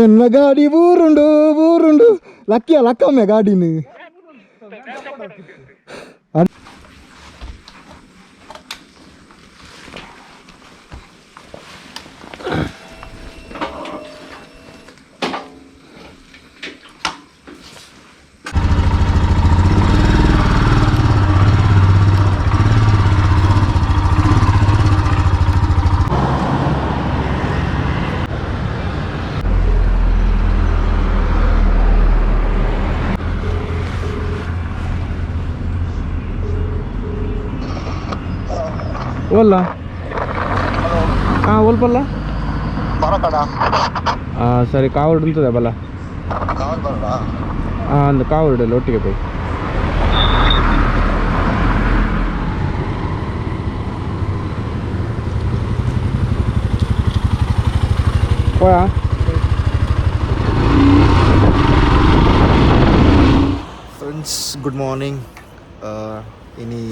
ಎನ್ನ ಗಾಡಿ ಊರುಂಡು ಊರುಂಡು ಲಕ್ಕಮ್ಮೆ ಗಾಡಿನ ಓಲ್ಲ ಓಲ್ಪಲ್ಲ ಸರಿ ಕಾವರ್ಡ್ ಉಂಟದೆ ಬಲ್ಲ ಅಂದು ಕಾವರ್ಡಲ್ಲಿ ಒಟ್ಟಿಗೆ போய் போயா ಫ್ರೆಂಡ್ಸ್ ಗುಡ್ ಮಾರ್ನಿಂಗ್ ಇನಿ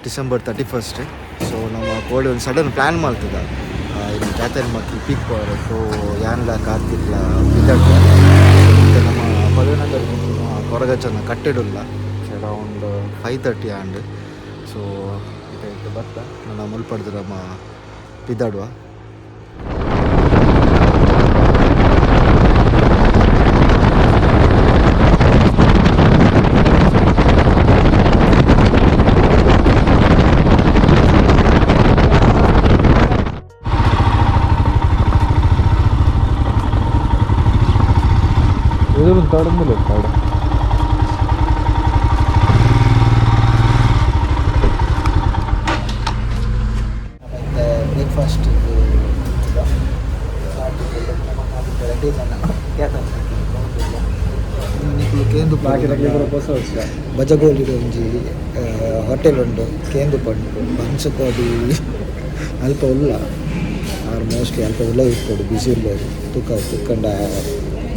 ಡಿಸೆಂಬರ್ 31st ಸೊ ನಮ್ಮ ಕೋಳಿ ಒಂದು ಸಡನ್ ಪ್ಲ್ಯಾನ್ ಮಾಡ್ತದ ಇಲ್ಲಿ ಕ್ಯಾತನಮಕ್ಕಿ ಪೀಕ್ ಪವರ್ ಸೊ ಯಾನ್ಲ ಕಾರ್ತಿಕ್ಲ ಬಿದ್ದಡ್ಲ ಮತ್ತು ನಮ್ಮ ಪದವಿನಗರ ಕೊರಗಚ್ಚನ ಕಟ್ಟೆಡುಲ್ಲ ಅರೌಂಡ್ 5:30 ಆಂಡ್ ಸೊ ಇದಕ್ಕೆ ಬರ್ತ ನನ್ನ ಮುಲ್ಪಡ್ದು ನಮ್ಮ ಬಿದ್ದಾಡುವ തുടങ്ങില്ല അവിടെ ಬ್ರೇಕ್ಫಾಸ್ಟ್ ಬಜಗೋಳಿ ಒಂಜಿ ಹೋಟೆಲ್ ಉಂಡು ಕೇಂದು ಪಂಡು ಬನ್ಸುಕೋಡಿ ಅಲ್ಪ ಉಲ್ಲ ಆಲ್ಮೋಸ್ಟ್ಲಿ ಅಲ್ಪ ಉಲ್ಲ ಇಟ್ಕೊಡು ಬಿಸಿ ಉಳ್ಳೋರು ತುಕ್ಕಂಡ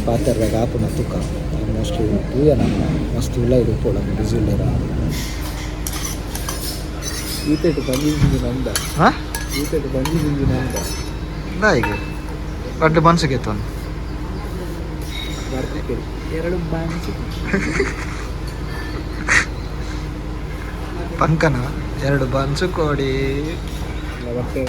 ಪಾತ್ರೆದಾಗ ಆಪುನ ತುಕ್ಕ ಆಲ್ಮೋಸ್ಟ್ ತೂಯನ ಮಸ್ತ್ ಉಲ್ಲ ಇಡುಪ್ಪೋಳ ಬಿಸಿ ಉಳ್ಳರ ಈತೆಟು ಬಂಜಿ ಜಿಂಜಿನ ಅಂದ ಈತೆಟು ಬಂಜಿ ಜಿಂಜಿನ ಅಂದ ಈಗ ಎರಡು ಬನ್ಸಿಗೆ ಎತ್ತವನು ಎರಡು ಬನ್ಸಿ ಪಂಕನ ಎರಡು ಬನ್ಸು ಕೊಡಿ okay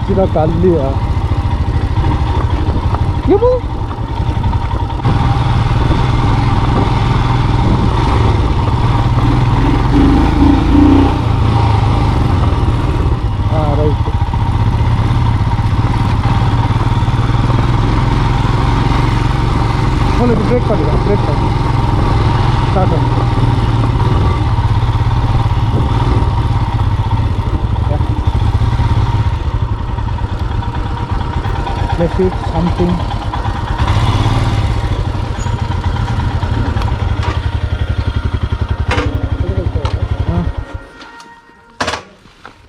Kira kali ya. Ya bu. Right. Boleh break kali ya, break kali. Start. Let's eat something.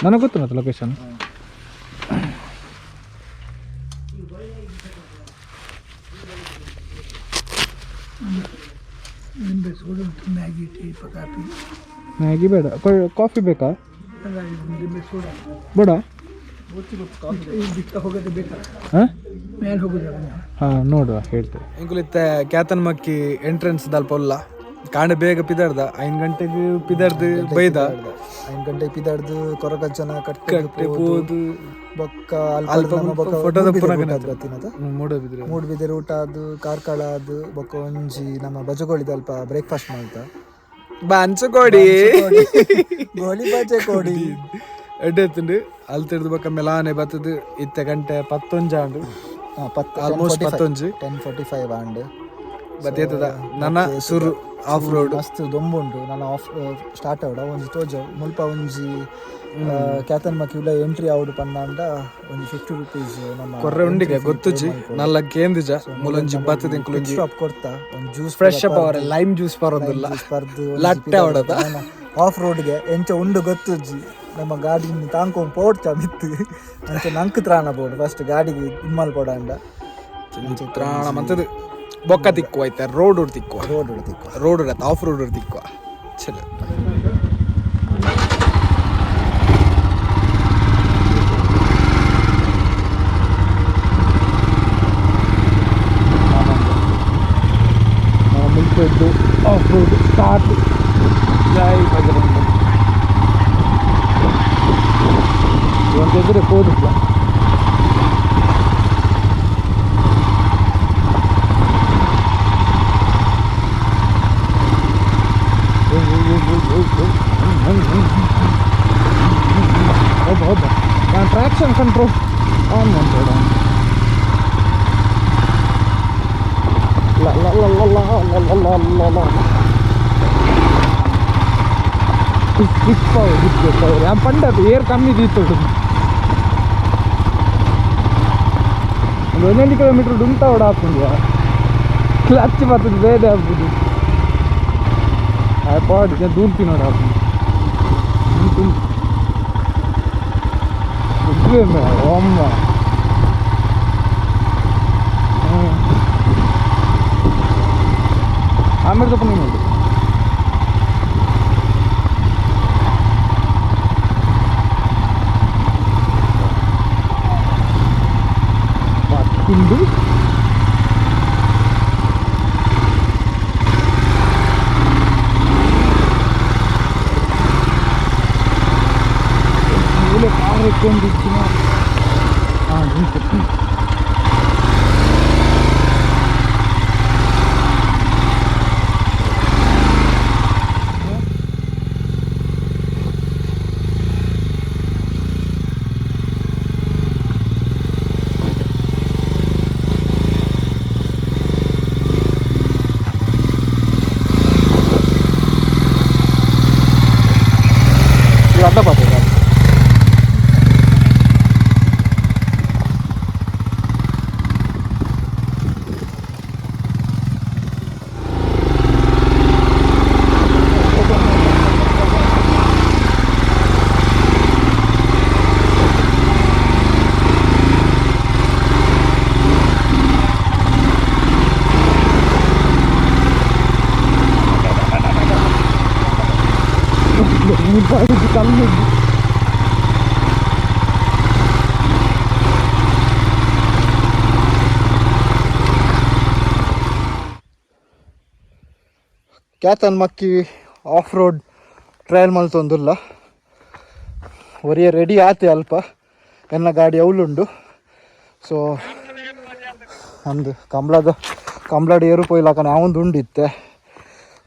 ನನಗೆ ಗೊತ್ತು ಮತ್ತೆ ಲೊಕೇಶನ್ ಮ್ಯಾಗಿ ಬೇಡ ಕಾಫಿ ಬೇಕಾ ಬೇಡ ಹಾಂ ನೋಡುವ ಹೇಳ್ತೇವೆ ಇಂಕುಲಿತ್ತೆ ಕ್ಯಾತನಮಕ್ಕಿ ಎಂಟ್ರೆನ್ಸ್ ದಲ್ಪ ಉಲ್ಲ ಕಾಂಡೆ ಬೇಗ ಪಿದಾಡ್ದ 5 ಗಂಟೆಗೆ ಪಿದಾಡ್ದು ಬೈದ 5 ಗಂಟೆಗೆ ಪಿದಾಡ್ದು ಕೊರಗಜ್ಜನ ಕಟ್ಟೆ ಪೋದು ಬೊಕ್ಕ ಅಲ್ಪ ಫೋಟೋದ ಮೂಡುಬಿದಿರೆ ಊಟ ಅದು ಕಾರ್ಕಳ ಅದು ಬೊಕ್ಕ ಒಂಜಿ ನಮ್ಮ ಬಜಗೋಳಿದ ಅಲ್ಪ ಬ್ರೇಕ್ಫಾಸ್ಟ್ ಮಾಡ್ತ ಬನ್ಸುಕೋಡಿ ಗೋಳಿ ಬಜೆ ಕೋಡಿ ಎಡ್ಡೆತ್ತುಂಡು ಅಲ್ತಿಡ್ದು ಬೊಕ್ಕ ಮೆಲಾನೆ ಬತ್ತದು ಇತ್ತೆ ಗಂಟೆ 11 ಆಂಡು ಆಲ್ಮೋಸ್ಟ್ 10:45 ಆಂಡು ಬತ್ತೇತದ ನನ್ನ ಸುರು ಆಫ್ ರೋಡ್ ಮಸ್ತ್ ದೊಂಬುಂಟು ನನ್ನ ಆಫ್ ಸ್ಟಾರ್ಟ್ ಆವಡ ಒಂಜಿ ತೋಜ ಮುಲ್ಪ ಒಂಜಿ ಕ್ಯಾತನಮಕ್ಕಿ ಉಲ್ಲ ಎಂಟ್ರಿ ಆವಡು ಪಂಡ ಒಂಜಿ 50 ರೂಪೀಸ್ ನಮ್ಮ ಕೊರ್ರೆ ಉಂಡಿಗೆ ಗೊತ್ತುಜಿ ನಲ್ಲ ಕೇಂದಿಜ ಮುಲೊಂಜಿ ಬತ್ತದ ಇಂಕ್ಲೊಂಜಿ ಸ್ಟಾಪ್ ಕೊಡ್ತಾ ಒಂದು ಜ್ಯೂಸ್ ಫ್ರೆಶ್ ಅಪ್ ಅವರ ಲೈಮ್ ಜ್ಯೂಸ್ ಪರೋದಿಲ್ಲ ಸ್ಪರ್ಧು ಲಟ್ಟೆ ಅವಡದ ಆಫ್ ರೋಡ್ಗೆ ಎಂಚ ಉಂಡು ಗೊತ್ತುಜ್ಜಿ ನಮ್ಮ ಗಾಡಿ ತಾಂಕೊಂಡು ಪೋಡ್ಚ ಬಿತ್ತು ಅಂಚ ನಂಕ್ ತ್ರಾಣ ಬೋಡು ಫಸ್ಟ್ ಗಾಡಿಗೆ ಇಮ್ಮಲ್ ಪೋಡಂಡ ತ್ರಾಣ ಮಂತದ ಬೊಕ್ಕ ತಿಕ್ಕುವ ಐತೆ ರೋಡ್ ತಿಕ್ಕುವ ರೋಡ್ ಆಫ್ ರೋಡ್ ತಿಕ್ಕುವ ಚಲೋ ಆಫ್ ರೋಡ್ ಸ್ಟಾರ್ಟ್ ಜೈ ಬಜರಂಗ ಒಂದೆದ್ರೆ ಕೋದಿಲ್ಲ ಹೌದಾ ನಾನು ಟ್ರಾಕ್ಷನ್ ಕಂಟ್ರೋಲ್ ಆನ್ ಮಾಡ್ಬೇಡ ಪಂಡದು ಏರ್ ಕಮ್ಮಿ ದೀತು ಒಂದು 11 ಕಿಲೋಮೀಟರ್ ಉಂಟ ಓಡ ಹಾಕ್ತಿದ್ಯಾ ಕ್ಲಚ್ ಬರ್ತದೆ ಬೇರೆ ಆಗ್ಬೋದು ಪಾಡ್ ದೂರ್ತಿ ನೋಡ ಅಮ್ಮ ಆಮೇಲೆ ತಪ್ಪ ನೋಡಿ ತಿಂದು ಕಾರ್ ಎಕ್ಕೊಂಡಿದ್ದಿನ ಅಡ್ಡ ಪಾತ್ರ ಕಲ್ಲು ಕ್ಯಾತನಮಕ್ಕಿ ಆಫ್ ರೋಡ್ ಟ್ರಯಲ್ ಮಲ್ತೊಂದುಲ್ಲ ಒರಿಯ ರೆಡಿ ಆತೆ ಅಲ್ಪ ಎನ್ನ ಗಾಡಿ ಅವಳುಂಡು ಸೊ ಒಂದು ಕಂಬ್ಳದ ಏರು ಪೋಯ್ಲಾಕ ನಾವೊಂದು ಉಂಡಿತ್ತೆ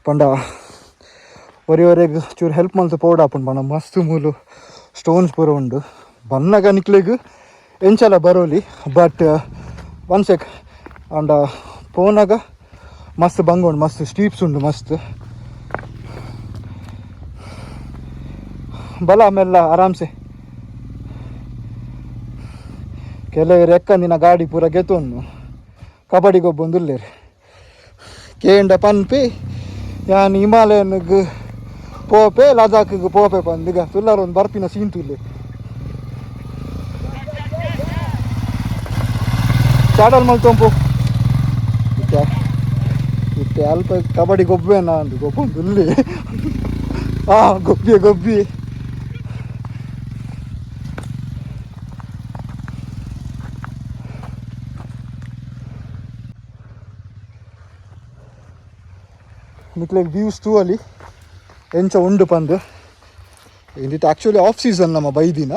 ಪಂಡ ಒರಿವರೆಗೆ ಚೂರು ಹೆಲ್ಪ್ ಮಲ್ತು ಪೋಡಾಪುಂಡು ಪಂಡ ಮಸ್ತ್ ಮೂಲು ಸ್ಟೋನ್ಸ್ ಪೂರ ಉಂಡು ಬನ್ನಗ ನಿಕ್ಲಿಗೆ ಎಂಚಲ ಬರೋಲಿ ಬಟ್ ಒನ್ ಸೆಕ್ ಅಂಡ ಪೋನಾಗ ಮಸ್ತ್ ಬಂಗೋಂಡು ಮಸ್ತ್ ಸ್ಟೀಪ್ಸ್ ಉಂಡು ಮಸ್ತ್ ಬಲ ಆಮೇಲೆ ಆರಾಮ್ಸೆ ಕೆಲವರು ಎಕ್ಕಂದಿನ ಗಾಡಿ ಪೂರ ಗೆತ್ತೊಂದು ಕಬಡ್ಡಿ ಗೊಬ್ಬೊಂದುಲ್ಲೇರಿ ಕೇಂಡ ಪನ್ಪಿ ಯಾನ್ ಹಿಮಾಲಯನ್ಗೆ ಪೋಪೆ ಲದಾಖ್ಗೆ ಪೋಪೆ ಬಂದೀಗ ತುಲ್ಲಾರ ಒಂದು ಬರ್ಪಿನ ಸೀನ್ ತುಲ್ಲೆ ಚಾಡಲ್ ಮಲ್ತೊಂಪು ಇತ್ತೆ ಅಲ್ಪ ಕಬಡ್ಡಿ ಗೊಬ್ಬೆನ ಅಂದು ಗೊಬ್ಬೊಂದು ಇಲ್ಲಿ ಗೊಬ್ಬಿ ನಿಕ್ಲೆಗ್ ವ್ಯೂಸ್ ತೂ ಅಲ್ಲಿ ಎಂಚ ಉಂಡು ಪಂದು ಇಂದಿತ್ತು ಆ್ಯಕ್ಚುಲಿ ಆಫ್ ಸೀಸನ್ ನಮ್ಮ ಬೈದಿನ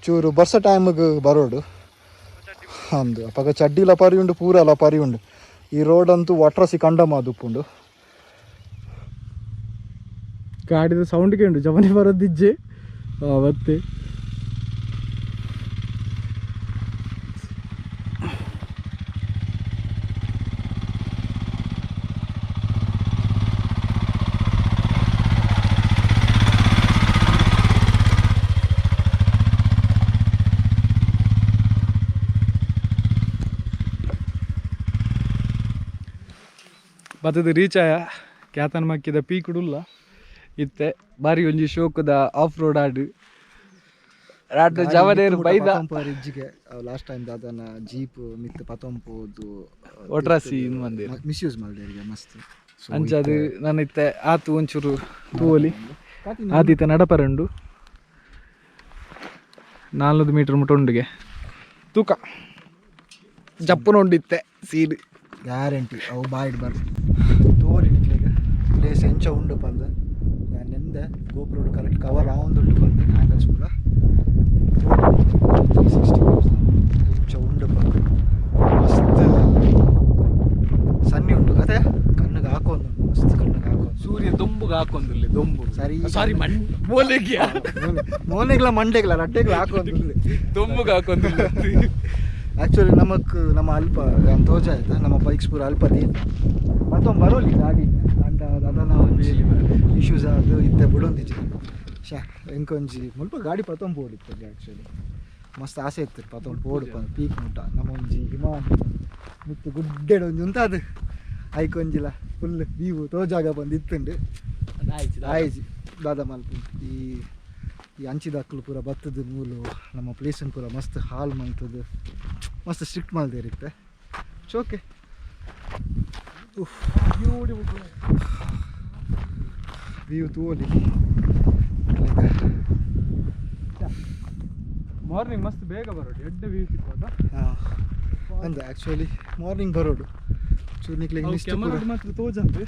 ಚೂರು ಬರ್ಸ ಟೈಮಿಗೆ ಬರೋಡು ಅಂದು ಪಗ ಚಡ್ಡಿ ಲಪಾರಿ ಉಂಡು ಪೂರ ಲಪಾರಿ ಉಂಡು ಈ ರೋಡ್ ಅಂತೂ ಒಟ್ರಸಿ ಕಂಡ ಮಾದುಪ್ಪುಂಡು ಗಾಡಿದ ಸೌಂಡ್ಗೆ ಉಂಡು ಜಮನಿ ಬರೋದಿಜ್ಜೆ ಮತ್ತೆ ಬತ್ತದ ರೀಚ್ ಆಯ ಕ್ಯಾತನಮಕ್ಕಿದ ಪೀಕುಡುಲ್ಲ ಇತ್ತೆ ಬಾರಿ ಒಂಜಿ ಶೋಕದ ಆಫ್ ರೋಡ್ ಆಡು ರಾತ್ರಿ ಜವನೇರು ಬೈದ ಇಜ್ಜಿಗೆ ಲಾಸ್ಟ್ ಟೈಮ್ ದಾದನ ಜೀಪ್ ಮಿತ್ ಪತೊಂಪೋದು ಒಟ್ರಾಸಿ ಮಂದಿರ ಮಿಸ್ಯೂಸ್ ಮಾಡಿದೆ ಮಸ್ತ್ ಅಂಚದು ನಾನು ಇತ್ತೆ ಆತು ಒಂಚೂರು ತೂವಲಿ ಆತೀತ ನಡಪರಂಡು 400 ಮೀಟರ್ ಮುಟ್ಟೊಂಡಿಗೆ ತೂಕ ಜಪ್ಪನೊಂಡಿತ್ತೆ ಸೀಡ್ ಗ್ಯಾರಂಟಿ ಅವು ಬಾಯ್ಡ್ ಬರ್ ತೋರಿ ನಿಕ್ಲಿಗೆ ಪ್ಲೇಸ್ ಎಂಚ ಉಂಡು ಪಂದು ನಾನು ನೆಂದೆ ಗೋಪುರ ಕರೆಕ್ಟ್ ಕವರ್ ಆವೊಂದುಂಡು ಪಂದು ಆ್ಯಂಗಲ್ಸ್ ಪೂರ 360 ಎಂಚ ಉಂಡು ಪಂದು ಮಸ್ತ್ ಸನ್ನಿ ಉಂಟು ಅದೇ ಕಣ್ಣಿಗೆ ಹಾಕೊಂದು ಮಸ್ತ್ ಕಣ್ಣಿಗೆ ಹಾಕೊಂಡು ಸೂರ್ಯ ದೊಂಬುಗೆ ಹಾಕೊಂದಿಲ್ಲ ದೊಂಬು ಸರಿ ಸಾರಿ ಮೋಲೆಗೆ ಮೋನೆಗ್ಲ ಮಂಡೆಗ್ಲ ರಡ್ಡೆಗ್ಲ ಹಾಕೊಂಡು ದೊಂಬುಗೆ ಹಾಕೊಂದಿಲ್ಲ ಆ್ಯಕ್ಚುಲಿ ನಮ್ಮ ಅಲ್ಪ ತೋಜ ಆಯ್ತಾ ನಮ್ಮ ಬೈಕ್ಸ್ ಪೂರ ಅಲ್ಪದಿ ಮತ್ತೊಂದು ಬರೋಲಿ ಗಾಡಿ ಅಂಡ ಅದನ್ನ ಇಶ್ಯೂಸ್ ಅದು ಇತ್ತೆ ಬಿಡೊಂದಿಜ್ಜಿ ಶಾ ಎಂಕೊಂಜಿ ಮುಲ್ಪ ಗಾಡಿ ಪತ್ತೊಂದು ಓಡಿತ್ತು ಆ್ಯಕ್ಚುಲಿ ಮಸ್ತ್ ಆಸೆ ಇತ್ತು ಪತ್ತೊಂದು ಓಡು ಪೀಕ್ ಮುಟ್ಟ ನಮ್ಮ ಒಂಜಿ ಹಿಮ ಮುತ್ತು ಗುಡ್ಡೆಡ್ ಒಂಜಿ ಉಂತಾದು ಐಕೊಂಜಿಲ್ಲ ಫುಲ್ ವೀವು ತೋಜಾಗ ಬಂದು ಇತ್ತುಂಡು ಆಯ್ಜಿ ದಾದ ಮಲ್ಪ ಈ ಅಂಚಿದ ಅಕ್ಕಲು ಪೂರ ಬತ್ತದ ನೂಲು ನಮ್ಮ ಪ್ಲೇಸನ್ನು ಪೂರ ಮಸ್ತ್ ಹಾಲ್ ಮಲ್ತದ್ದು ಮಸ್ತ್ ಸ್ಟ್ರಿಕ್ಟ್ ಮಲ್ದೇರಿತ್ತೆ ಓಕೆ ವ್ಯೂ ತೋಲಿ ಮಾರ್ನಿಂಗ್ ಮಸ್ತ್ ಬೇಗ ಬರೋದು ಎಡ್ಡೆ ವ್ಯೂ ಸಿಕ್ಕೋದ ಹಾಂ ಅಂದ ಆ್ಯಕ್ಚುಲಿ ಮಾರ್ನಿಂಗ್ ಬರೋಡು ಚೂರ್ನಿಕ್ಲಿಗೆ ಕ್ಯಾಮರಾ ಮಾತ್ರ ತೋಜಂತೆ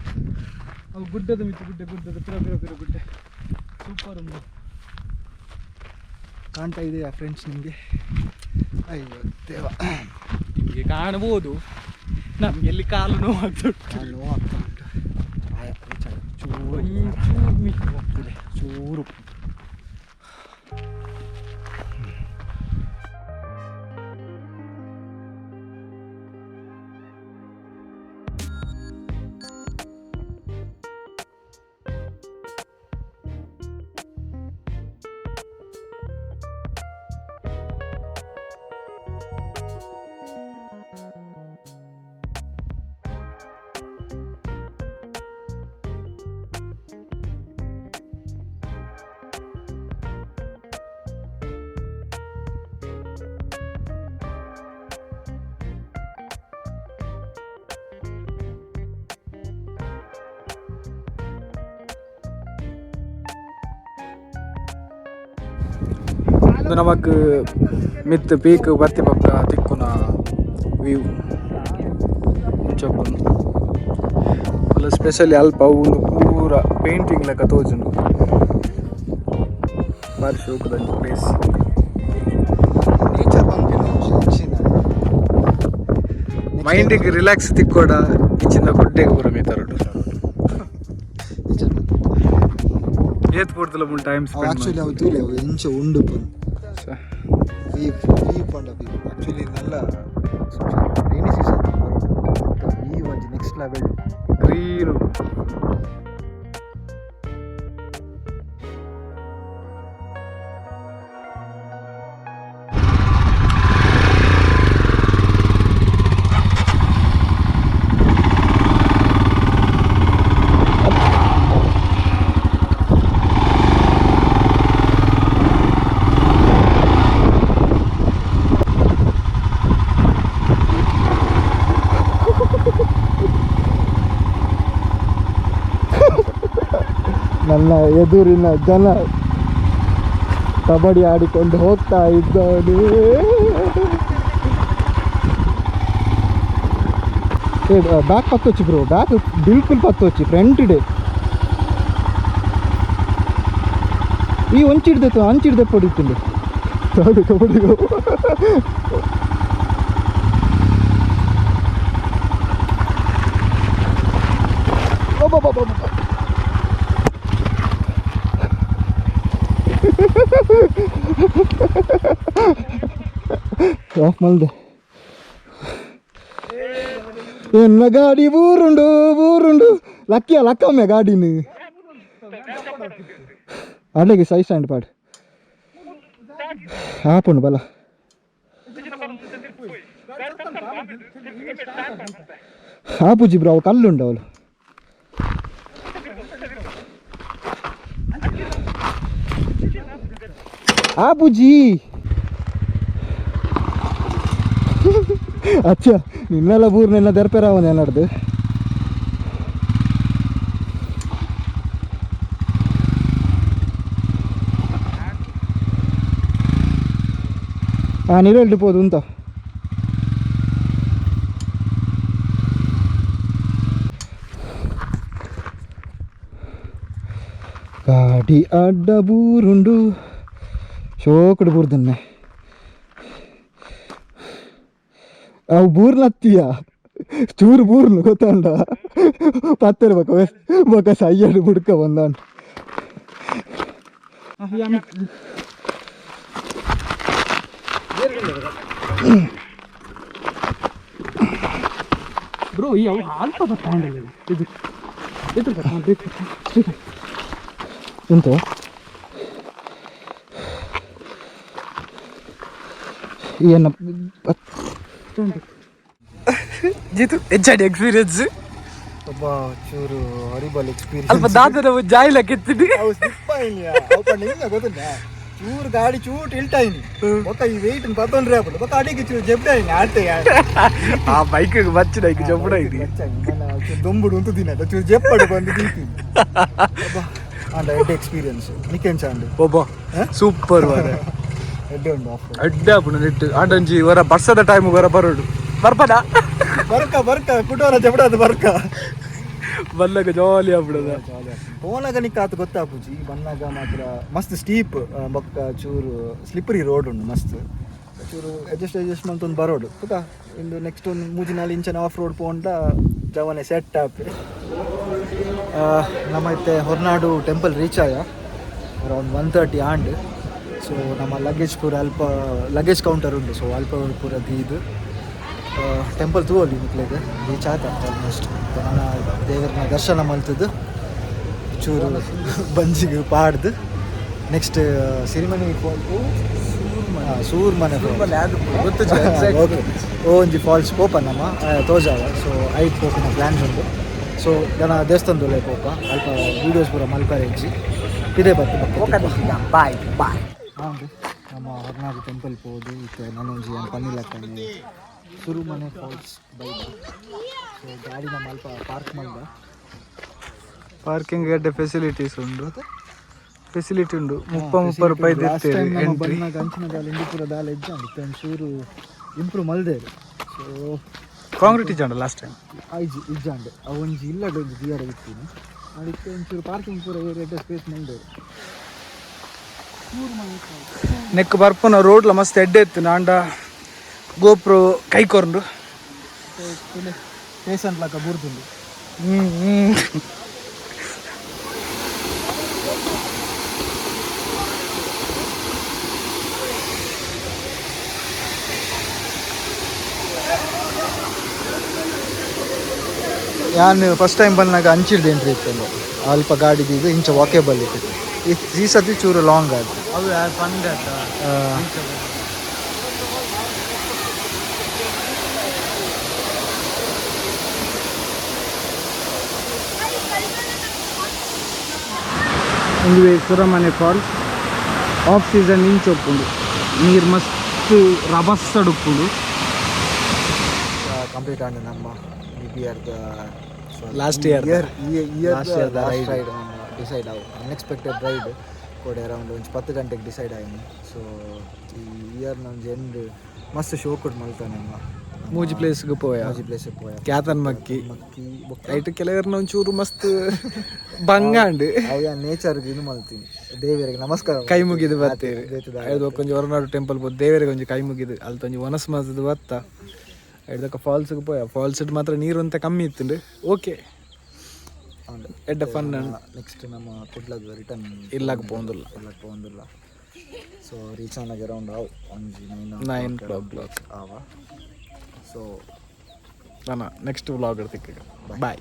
ಅವು ಗುಡ್ಡದ ಮಿತ್ತು ಗುಡ್ಡದ ಪಿರ ಗುಡ್ಡೆ ಸೂಪರ್ ಉಂಟು ಕಾಣ್ತಾ ಇದೆಯಾ ಫ್ರೆಂಡ್ಸ್ ನಿಮಗೆ ಅಯ್ಯೋ ದೇವ ನಿಮಗೆ ಕಾಣಬಹುದು ನಮಗೆ ಎಲ್ಲಿ ಕಾಲು ನೋವಾಗ್ತಾ ಉಂಟು ಚೂರು ಇದು ನಮಕ್ ಮಿತ್ ಪೀಕ್ ಬರ್ತಿ ಪಕ್ಕ ತಿಕ್ಕುನ ವ್ಯೂ ಚಪ್ಪನು ಅಲ್ಲ ಸ್ಪೆಷಲಿ ಅಲ್ಪ ಒಂದು ಪೂರ ಪೇಂಟಿಂಗ್ ಲೆಕ್ಕ ತೋಜುಂಡು ಬಾರಿ ಶೋಕದ ಪ್ಲೇಸ್ ನೇಚರ್ ಬಂದು ಮೈಂಡಿಗೆ ರಿಲ್ಯಾಕ್ಸ್ ತಿಕ್ಕೋಡ ಇಚ್ಚಿಂದ ಗುಡ್ಡೆಗೆ ಪೂರ ಮೇತಾರೋಡು ಏತ್ ಪೂರ್ತಲ ಮುಲ್ ಟೈಮ್ ಸ್ಪೆಂಡ್ ಆಕ್ಚುಲಿ ಅವು ತೂಲೆ ಅವು ಎಂಚ ಉಂಡು ಪಂದು ಈ ಪಂಡ ಆಕ್ಚುಲಿ ನಲ್ಲ ರೈನಿ ಸೀಸನ್ ಈ ಒಂದು ನೆಕ್ಸ್ಟ್ ಲೆವೆಲ್ ಗ್ರೀನು ನನ್ನ ಎದುರಿನ ಜನ ಕಬಡ್ಡಿ ಆಡಿಕೊಂಡು ಹೋಗ್ತಾ ಇದ್ದಾನೆ. ಬ್ಯಾಕ್ ಪತ್ತೊಚ್ಚಿ ಬ್ರೋ, ಬ್ಯಾಕ್ ಬಿಲ್ಕುಲ್ ಪತ್ತೊಚ್ಚಿ ಫ್ರಂಟ್ ಡೇ ಈ ಒಂಚಿಡ್ದೆ ಅಂಚಿಡ್ದೆ ಪಡಿತೀನಿ ಕಬಡ್ಡಿ ಆಫ್ ಮಲ್ದೆ ಎನ್ನ ಗಾಡಿ ಊರುಂಡು ಲಕ್ಕಮ್ಮೆ ಗಾಡಿನ ಅಲ್ಲಿಗೆ ಸೈ ಸ್ಟ್ಯಾಂಡ್ ಪಾಡು ಆಪುಂಡು ಬಲ ಆಪುಜಿ ಬ್ರೋ ಅವು ಕಲ್ಲುಂಡು ಅವಳು ಆಪುಜಿ ಅಚ್ಚ ನಿನ್ನೆಲ್ಲ ಬೂರ್ನೆಲ್ಲ ದರ್ಪೆರಾವನೆ ನಡ್ದು ನೀರು ಹೇಳ್ಬೋದು ಅಂತ ಗಾಡಿ ಅಡ್ಡ ಬೂರುಂಡು ಶೋಕಡು ಬೂರ್ದನ್ನೆ ಅವು ಬೂರ್ನತ್ತೀಯ ಚೂರು ಬೂರ್ನು ಗೊತ್ತಂಡ ಪತ್ತಿರ್ಬೇಕು ಬೊಕ್ಕ ಸಯ್ಯಡು ಬುಡ್ಕ ಬಂದಾನು ಬ್ರೋ ಈ ಅವು ಅಲ್ಪ ಬರ್ತಾಂಡಲ್ಲ ಇದು ಎಂತ ಏನು ಜಿತು ಹೆಚ್ಚಾಡಿ ಎಕ್ಸ್ಪೀರಿಯನ್ಸ್ ಒಬ್ಬ ಚೂರು ಹಾರಿಬಲ್ ಎಕ್ಸ್ಪೀರಿಯನ್ಸ್ ಅಲ್ಪ ದಾದರ ಜಾಯಿಲ ಕೆತ್ತಿಡಿ ಗೊತ್ತಿಲ್ಲ ಚೂರು ಗಾಡಿ ಚೂಟ್ ಇಲ್ಟಾಯಿನಿ ಒಕ್ಕ ಈ ವೆಯ್ಟ್ ಪತ್ತೊಂಡ್ರೆ ಆಗ್ಬಿಡು ಒಕ್ಕ ಅಡಿಗೆ ಚೂರು ಜಬ್ಡಾಯಿನಿ ಆಡ್ತೆ ಆ ಬೈಕ್ ಬಚ್ಚಿನ ಈಗ ಜಬ್ಬಡ ಇದೆ ದೊಂಬುಡು ಅಂತ ದಿನ ಚೂರು ಜಪ್ಪಡು ಬಂದು ದೀತಿ ಆಂಡ ಎಡ್ಡೆ ಎಕ್ಸ್ಪೀರಿಯನ್ಸ್ ನಿಕೆಂಚ ಅಂಡು ಒಬ್ಬ ಸೂಪರ್ ವಾರ ಎಡ್ಡೆ ಉಂಡು ಆಫ್ ಅಡ್ಡ ಪುಣ ನೆಟ್ಟು ಆಡಂಜಿ ವರ ಬರ್ಸದ ಟೈಮ್ ವರ ಬರೋಡು ಬರ್ಪದ ಬರ್ಕ ಕುಟೋರ ಜಬಡದು ಬರ್ಕ ಬಲ್ಲಗ ಜಾಲಿ ಆಗ್ಬಿಡದ ಪೋನಾಗ ನಿಕ್ಕಾತು ಗೊತ್ತಾಪುಜಿ ಬನ್ನಾಗ ಮಾತ್ರ ಮಸ್ತ್ ಸ್ಟೀಪ್ ಬೊಕ್ಕ ಚೂರು ಸ್ಲಿಪ್ಪರಿ ರೋಡ್ ಉಂಡು ಮಸ್ತ್ ಚೂರು ಅಡ್ಜಸ್ಟ್ ಮಂತೊಂದು ಬರೋಡು ತುಕ ಇಂದು ನೆಕ್ಸ್ಟ್ ಒಂದು 3-4 ಇಂಚನ ಆಫ್ ರೋಡ್ ಪೋಂಡ ಜವನೆ ಸೆಟ್ ಆಪೆ ನಮ್ಮತ್ತೆ ಹೊರನಾಡು ಟೆಂಪಲ್ ರೀಚ್ ಆಯ ಅರೌಂಡ್ 1:30 ಆಂಡ್ ಸೊ ನಮ್ಮ ಲಗೇಜ್ ಪೂರ ಅಲ್ಪ ಲಗೇಜ್ ಕೌಂಟರ್ ಉಂಟು ಸೊ ಅಲ್ಪ ಪೂರ ದೀದು ಟೆಂಪಲ್ ತೂವಲ್ಲಿ ನಿಕ್ಲೆಗೆ ರೀಚ್ ಆತ ಆಲ್ಮೋಸ್ಟ್ ನಾನು ದೇವರನ್ನ ದರ್ಶನ ಮಲ್ತದ್ದು ಚೂರು ಬಂಜಿಗೆ ಪಾಡ್ದು ನೆಕ್ಸ್ಟ್ ಸಿರಿಮನೆ ಸೂರ್ಮನೆ ಓಕೆ ಒಂಜಿ ಫಾಲ್ಸ್ ಪೋಪ ನಮ್ಮ ತೋಜಾವ ಸೊ 5 ಪೋಪಿನ ಪ್ಲ್ಯಾನ್ಸ್ ಉಂಟು ಸೊ ಜನ ದೇವಸ್ಥಾನದಲ್ಲೇ ಪೋಪ ಅಲ್ಪ ವೀಡಿಯೋಸ್ ಪೂರ ಮಲ್ಪರೆ ಇಜ್ಜಿ ಇದೇ ಬಾಯ್ ಬಾಯ್ ಹಾಂ ನಮ್ಮ ಹೊರನಾಡು ಟೆಂಪಲ್ ಹೋದು ಇತ್ತು ನಾನೊಂಜಿ ಪನ್ನಿಲಕ್ಕನೆ ಸುರುಮನೆ ಫಾಲ್ಸ್ ಬೈಕ್ ಸೊ ಗಾಡಿ ನಮ್ಮ ಅಲ್ಪ ಪಾರ್ಕ್ ಮಾಡಿದ ಪಾರ್ಕಿಂಗ್ ಗಡ್ಡೆ ಫೆಸಿಲಿಟೀಸ್ ಉಂಡು ಫೆಸಿಲಿಟಿ ಉಂಡು 30 ರೂಪಾಯಿ ಎಂಟ್ರಿ ಅಂಚಿನ ದಾಲ ಇಂಡಿಪುರ ದಾಲ ಇಜ್ಜ ಒಂಚೂರು ಇಂಪ್ರೂವ್ ಮಲ್ದೇರು ಸೊ ಕಾಂಕ್ರೀಟ್ ಇಜ್ಜಂಡ ಲಾಸ್ಟ್ ಟೈಮ್ ಐಜಿ ಇಜ್ಜಾಂಡೆ ಅವೊಂಜಿ ಇಲ್ಲದ ಒಂದು ದಿಯರ ಇರ್ತೀನಿ ಅದಕ್ಕೆ ಒಂಚೂರು ಪಾರ್ಕಿಂಗ್ ಪೂರ ಏರಿಯಾದ ಸ್ಪೇಸ್ ಮಲ್ದೇರು ನೆಕ್ ಬರ್ಪನ ರೋಡ್ಲ ಮಸ್ತ್ ಎಡ್ಡೆ ಇತ್ತು ನಾಂಡ ಗೋಪ್ರೋ ಕೈಕೊರ್ಂಡು ಪೇಸೆಂಟ್ ಲಕ್ಕ ಬೂರ್ದುಂಡು ನಾನು ಫಸ್ಟ್ ಟೈಮ್ ಬಂದಾಗ ಅಂಚಿಡ್ದು ಎಂಟ್ರಿ ಇತ್ತು ಅಲ್ಪ ಗಾಡಿದು ಇಂಚ ವಾಕೇಬಲ್ ಇತ್ತು ಈ ಸತಿ ಚೂರು ಲಾಂಗ್ ಆಯ್ತು ಇಂದುವೆ ಸುರಮನೆ ಫಾಲ್ಸ್ ಆಫ್ ಸೀಸನ್ ಇಂಚೊಪ್ಪುಂಡು ನೀರು ಮಸ್ತ್ ರಭಸಡುಪ್ಪುಂಡು ಕಂಪ್ಲೀಟ್ ಆಂಡ್ ನಮ್ಮ ಲಾಸ್ಟ್ ಇಯರ್ ರೈಡ್ ಡಿಸೈಡ್ ಆವು ಅನ್ಎಕ್ಸ್ಪೆಕ್ಟೆಡ್ ರೈಡ್ ಕೂಡ ಅರೌಂಡ್ ಒಂದು 10 ಗಂಟೆಗೆ ಡಿಸೈಡ್ ಆಯ್ತು ಸೊ ಈ ಇಯರ್ ನಮ್ದು ಎಂಡ್ ಮಸ್ತ್ ಶೋ ಕೊಟ್ಟು ಮಲ್ತಾನೆ ನಮ್ಮ ಮೂಜಿ ಪ್ಲೇಸ್ಗೆ ಪೋಯ ಕ್ಯಾತನ್ಮಕ್ಕಿ ಐಟು ಕೆಲವರನ್ನ ಒಂಚೂರು ಮಸ್ತ್ ಬಂಗಾಂಡು ಅವ ನೇಚರ್ಗೆ ಇದು ಮಲ್ತೀನಿ ದೇವರಿಗೆ ನಮಸ್ಕಾರ ಕೈ ಮುಗಿದು ಬರ್ತೇವೆ ಅದು ಕೊಂಚ ಹೊರನಾಡು ಟೆಂಪಲ್ ಬೋದು ದೇವರಿಗೆ ಒಂಜಿ ಕೈ ಮುಗಿದು ಅಲ್ಲಿ ಒಂಜಿ ಒನಸ್ ಮಸ್ದು ಬತ್ತ ಐದಕ್ಕ ಫಾಲ್ಸ್ಗೆ ಪೋಯ ಫಾಲ್ಸ್ ಮಾತ್ರ ನೀರು ಅಂತ ಕಮ್ಮಿ ಇತ್ತು ಓಕೆ ಎಡ್ಡ ಫನ್ ನೆಕ್ಸ್ಟ್ ನಮ್ಮ ಕುಡ್ಲದ ರಿಟರ್ನ್ ಇಲ್ಲಕ ಪೋಂದಿಲ್ಲ ಸೊ ರೀಚ್ ಆನಾಗ ಅರೌಂಡ್ ಆವು ಒಂಜಿ 9 o'clock ಆವ ಸೊ ನಾನು ನೆಕ್ಸ್ಟ್ ವ್ಲಾಗ್ ಇರ್ತಿಕ್ಕೆ ಬಾಯ್